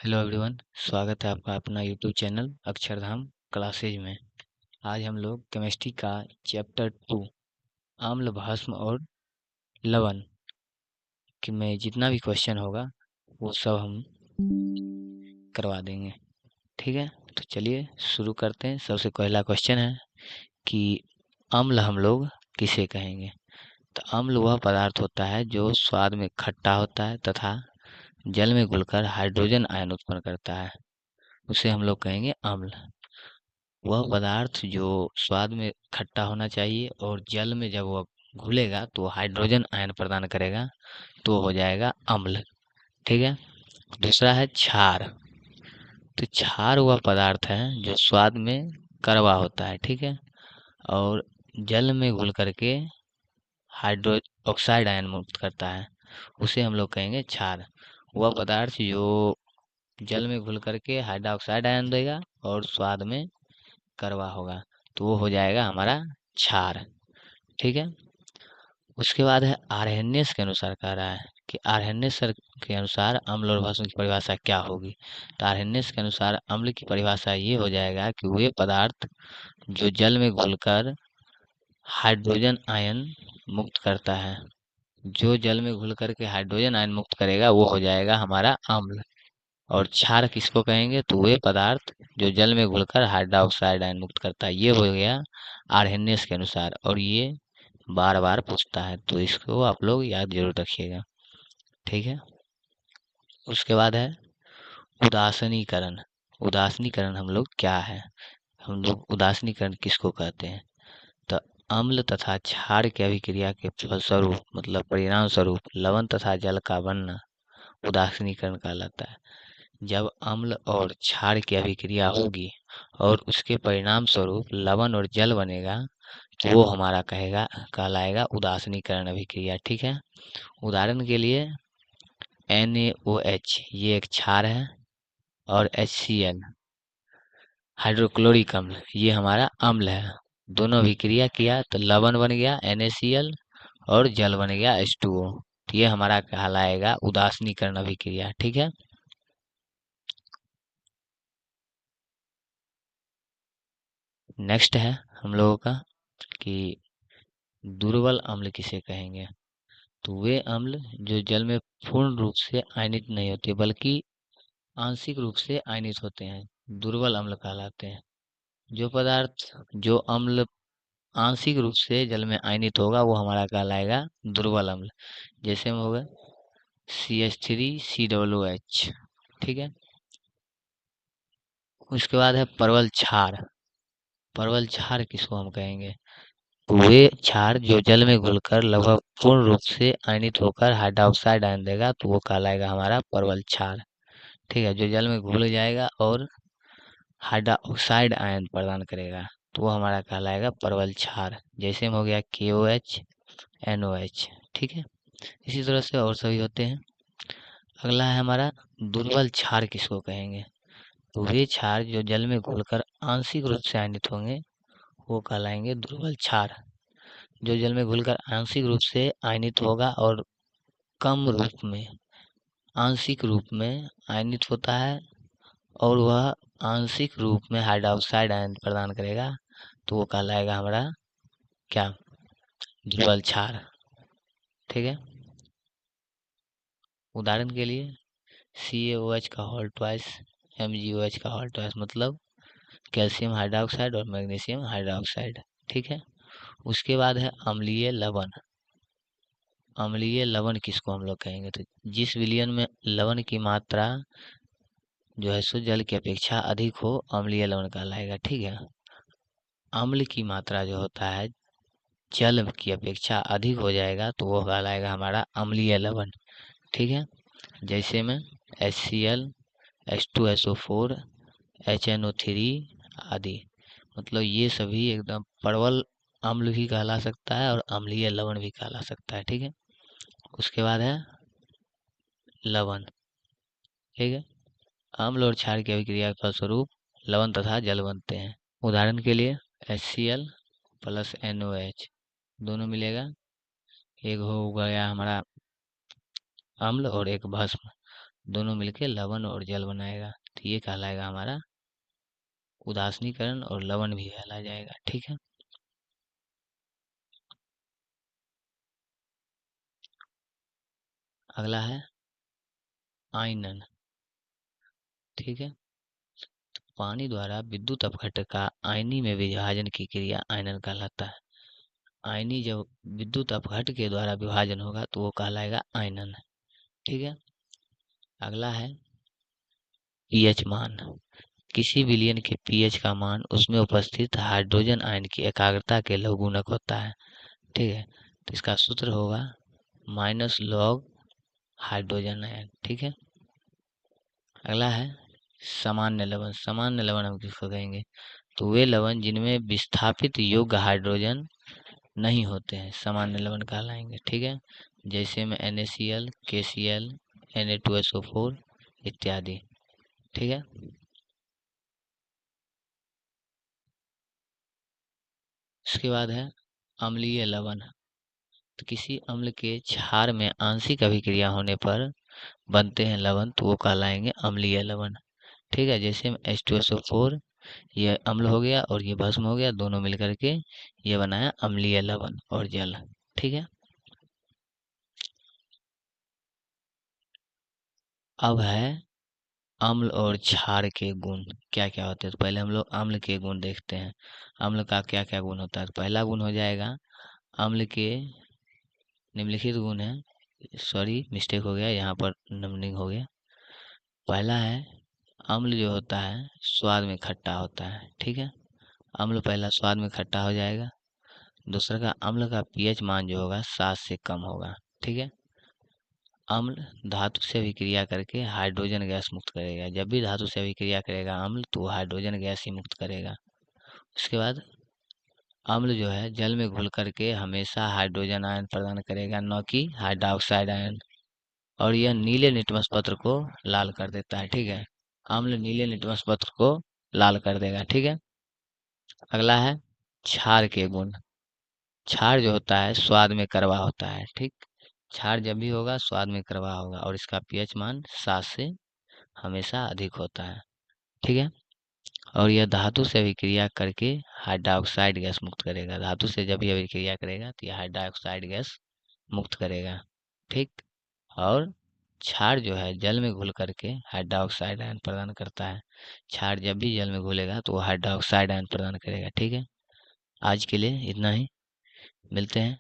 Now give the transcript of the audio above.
Hello everyone, स्वागत है आपका अपना यूट्यूब चैनल अक्षरधाम क्लासेज में। आज हम लोग केमिस्ट्री का चैप्टर 2 अम्ल भस्म और लवण कि में जितना भी क्वेश्चन होगा वो सब हम करवा देंगे। ठीक है, तो चलिए शुरू करते हैं। सबसे पहला क्वेश्चन है कि अम्ल हम लोग किसे कहेंगे। तो अम्ल वह पदार्थ होता है जो स्वाद में खट्टा होता है तथा जल में घुलकर हाइड्रोजन आयन उत्पन्न करता है, उसे हम लोग कहेंगे अम्ल। वह पदार्थ जो स्वाद में खट्टा होना चाहिए और जल में जब वह घुलेगा तो हाइड्रोजन आयन प्रदान करेगा, तो हो जाएगा अम्ल। ठीक है। दूसरा है क्षार। तो क्षार वह पदार्थ है जो स्वाद में कड़वा होता है, ठीक है, और जल में घुल करके हाइड्रो ऑक्साइड आयन मुक्त करता है, उसे हम लोग कहेंगे क्षार। वह पदार्थ जो जल में घुल करके हाइड्रोक्साइड आयन देगा और स्वाद में कड़वा होगा, तो वो हो जाएगा हमारा क्षार। ठीक है। उसके बाद है आर्हेनियस के अनुसार कह रहा है कि आर्हेनियस सर के अनुसार अम्ल और भस्म की परिभाषा क्या होगी। तो आर्हेनियस के अनुसार अम्ल की परिभाषा ये हो जाएगा कि वे पदार्थ जो जल में घुलकर हाइड्रोजन आयन मुक्त करता है, जो जल में घुल करके हाइड्रोजन आयन मुक्त करेगा वो हो जाएगा हमारा अम्ल। और क्षार किसको कहेंगे, तो वे पदार्थ जो जल में घुलकर हाइड्रोक्साइड आयन मुक्त करता है, ये हो गया आर्हेनियस के अनुसार। और ये बार बार पूछता है, तो इसको आप लोग याद जरूर रखिएगा। ठीक है। उसके बाद है उदासीनीकरण। उदासीनीकरण हम लोग क्या है, हम लोग उदासीनीकरण किसको कहते हैं। तो अम्ल तथा क्षार की अभिक्रिया के फलस्वरूप मतलब परिणाम स्वरूप लवण तथा जल का बनना उदासीनीकरण कहलाता है। जब अम्ल और क्षार की अभिक्रिया होगी और उसके परिणाम स्वरूप लवण और जल बनेगा, तो वो हमारा कहलाएगा उदासीनीकरण अभिक्रिया। ठीक है। उदाहरण के लिए NaOH ये एक क्षार है और HCl हाइड्रोक्लोरिक अम्ल ये हमारा अम्ल है। दोनों अभिक्रिया किया तो लवण बन गया NaCl और जल बन गया H2O। तो ये हमारा कहलाएगा उदासीनीकरण अभिक्रिया। ठीक है। नेक्स्ट है हम लोगों का कि दुर्बल अम्ल किसे कहेंगे। तो वे अम्ल जो जल में पूर्ण रूप से आयनित नहीं होते बल्कि आंशिक रूप से आयनित होते हैं, दुर्बल अम्ल कहलाते हैं। जो पदार्थ जो अम्ल आंशिक रूप से जल में आयनित होगा वो हमारा कहलाएगा दुर्बल अम्ल। जैसे में होगा CH3COOH। ठीक है। उसके बाद है परवल क्षार। परवल क्षार किसको हम कहेंगे, वे क्षार जो जल में घुलकर लगभग पूर्ण रूप से आयनित होकर हाइड्रोक्साइड आयन देगा, तो वो कहलाएगा हमारा परवल क्षार। ठीक है। जो जल में घुल जाएगा और हाइड्रोक्साइड आयन प्रदान करेगा, तो वो हमारा कहलाएगा परवल क्षार। जैसे में हो गया KOH NOH। ठीक है। इसी तरह से और सभी होते हैं। अगला है हमारा दुर्बल क्षार किसको कहेंगे। तो वे क्षार जो जल में घुलकर आंशिक रूप से आयनित होंगे वो कहलाएंगे दुर्बल क्षार। जो जल में घुलकर आंशिक रूप से आयनित होगा और कम रूप में आंशिक रूप में आयनित होता है और वह आंशिक रूप में हाइड्रोक्साइड आयन प्रदान करेगा, तो वो कहलाएगा हमारा क्या, दुर्बल क्षार। ठीक है। उदाहरण के लिए CaOH का होल ट्वाइस MgOH का होल ट्वाइस मतलब कैल्शियम हाइड्रोक्साइड और मैग्नीशियम हाइड्रोक्साइड। ठीक है। उसके बाद है अम्लीय लवण। अम्लीय लवण किसको हम लोग कहेंगे, तो जिस विलयन में लवण की मात्रा जो है सो जल की अपेक्षा अधिक हो, अम्लीय लवण कहलाएगा। ठीक है। अम्ल की मात्रा जो होता है जल की अपेक्षा अधिक हो जाएगा, तो वो कहलाएगा हमारा अम्लीय लवण। ठीक है। जैसे में HCl H2SO4 HNO3 आदि, मतलब ये सभी एकदम परवल अम्ल भी कहला सकता है और अम्लीय लवण भी कहला सकता है। ठीक है। उसके बाद है लवण। ठीक है। अम्ल और क्षार की अभिक्रिया के फलस्वरूप लवण तथा जल बनते हैं। उदाहरण के लिए HCl प्लस NOH दोनों मिलेगा, एक हो गया हमारा अम्ल और एक भस्म। दोनों मिलके लवण और जल बनाएगा, तो ये कहलाएगा हमारा उदासीनीकरण, और लवण भी कहला जाएगा। ठीक है। अगला है आयनन। ठीक है। पानी द्वारा विद्युत अपघट्ट का आयनी में विभाजन की क्रिया आयनन कहलाता है। आयनी जब विद्युत अपघट्ट के द्वारा विभाजन होगा तो वो कहलाएगा आयनन। ठीक है। अगला है पीएच मान। किसी विलयन के पीएच का मान उसमें उपस्थित हाइड्रोजन आयन की एकाग्रता के लघुगणक होता है। ठीक है। तो इसका सूत्र होगा माइनस लॉग हाइड्रोजन आयन। ठीक है। अगला है सामान्य लवण। सामान्य लवण हम किसको कहेंगे? तो वे लवण जिनमें विस्थापित योग्य हाइड्रोजन नहीं होते हैं सामान्य लवण कहलाएंगे। ठीक है। जैसे में NaCl, KCl, Na2SO4 इत्यादि। ठीक है। इसके बाद है अम्लीय लवण। तो किसी अम्ल के क्षार में आंशिक अभिक्रिया होने पर बनते हैं लवण, तो वो कहलाएंगे अम्लीय लवण। ठीक है। जैसे में H2SO4 ये अम्ल हो गया और ये भस्म हो गया, दोनों मिलकर के ये बनाया अम्लीय लवण और जल। ठीक है। अब है अम्ल और क्षार के गुण क्या क्या होते हैं। तो पहले हम लोग अम्ल के गुण देखते हैं। अम्ल का क्या क्या गुण होता है। तो पहला गुण हो जाएगा अम्ल के निम्नलिखित गुण है। सॉरी, मिस्टेक हो गया, यहाँ पर नंबरिंग हो गया। पहला है अम्ल जो होता है स्वाद में खट्टा होता है। ठीक है। अम्ल पहला स्वाद में खट्टा हो जाएगा। दूसरा का अम्ल का पीएच मान जो होगा 7 से कम होगा। ठीक है। अम्ल धातु से अभिक्रिया करके हाइड्रोजन गैस मुक्त करेगा। जब भी धातु से अभिक्रिया करेगा अम्ल, तो वो हाइड्रोजन गैस ही मुक्त करेगा। उसके बाद अम्ल जो है जल में घुल करके हमेशा हाइड्रोजन आयन प्रदान करेगा, न कि हाइड्रोक्साइड आयन। और यह नीले लिटमस पत्र को लाल कर देता है। ठीक है। अम्ल नीले लिटमस पत्र को लाल कर देगा। ठीक है। अगला है क्षार के गुण। क्षार जो होता है स्वाद में कड़वा होता है। ठीक। क्षार जब भी होगा स्वाद में कड़वा होगा, और इसका पीएच मान 7 से हमेशा अधिक होता है। ठीक है। और यह धातु से अभिक्रिया करके हाइड्रोक्साइड गैस मुक्त करेगा। धातु से जब भी अभिक्रिया करेगा तो यह हाइड्रोक्साइड गैस मुक्त करेगा। ठीक। और क्षार जो है जल में घुल करके हाइड्रोक्साइड आयन प्रदान करता है। क्षार जब भी जल में घुलेगा तो वो हाइड्रोक्साइड आयन प्रदान करेगा। ठीक है। आज के लिए इतना ही, मिलते हैं।